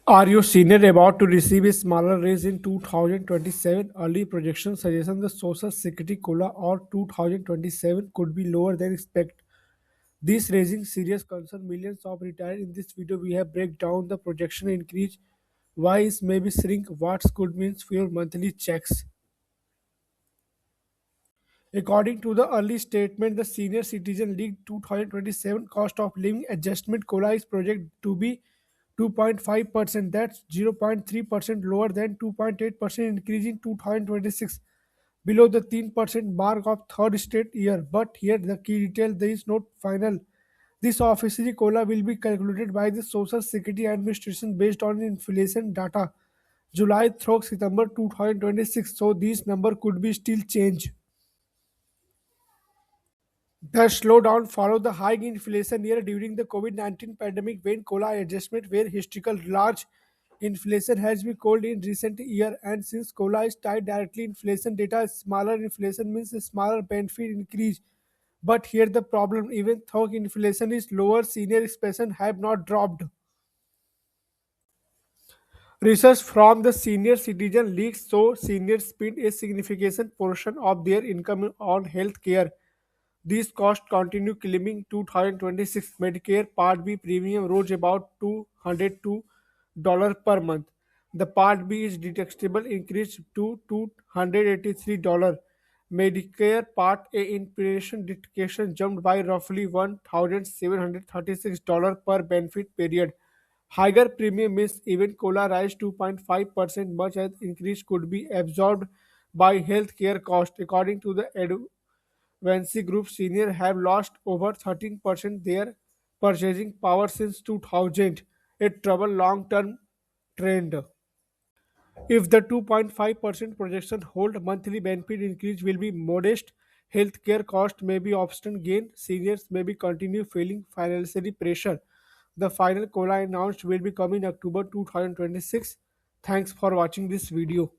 Are you senior about to receive a smaller raise in 2027? Early projections suggest the Social Security COLA or 2027 could be lower than expected. This raising serious concern millions of retirees. In this video, we have break down the projection increase, why is maybe shrink, what could means for your monthly checks. According to the early statement, the Senior Citizen League 2027 cost of living adjustment COLA is projected to be 2.5%. That's 0.3% lower than 2.8% increase in 2026, below the 10% mark of third straight year. But here the key detail, there is not final. This officially COLA will be calculated by the Social Security Administration based on inflation data July through September 2026. So this number could be still changed. The slowdown followed the high inflation year during the COVID-19 pandemic when COLA adjustment were historical large. Inflation has been cooled in recent year, and since COLA is tied directly inflation data, smaller inflation means a smaller benefit increase. But here the problem, even though inflation is lower, senior expenses have not dropped. Research from the Senior Citizen League show seniors spend a significant portion of their income on health care. These costs continue climbing. 2026 Medicare Part B premium rose about $202 per month. The Part B is deductible increased to $283. Medicare Part A inpatient deduction jumped by roughly $1,736 per benefit period. Higher premium means even COLA rise 2.5%, much as increase could be absorbed by healthcare cost. According to the Vancy Group, seniors have lost over 13% their purchasing power since 2000, a trouble long-term trend. If the 2.5% projection hold, monthly benefit increase will be modest. Healthcare cost may be obstinate gain. Seniors may be continue feeling financially pressure. The final COLA announced will be coming October 2026. Thanks for watching this video.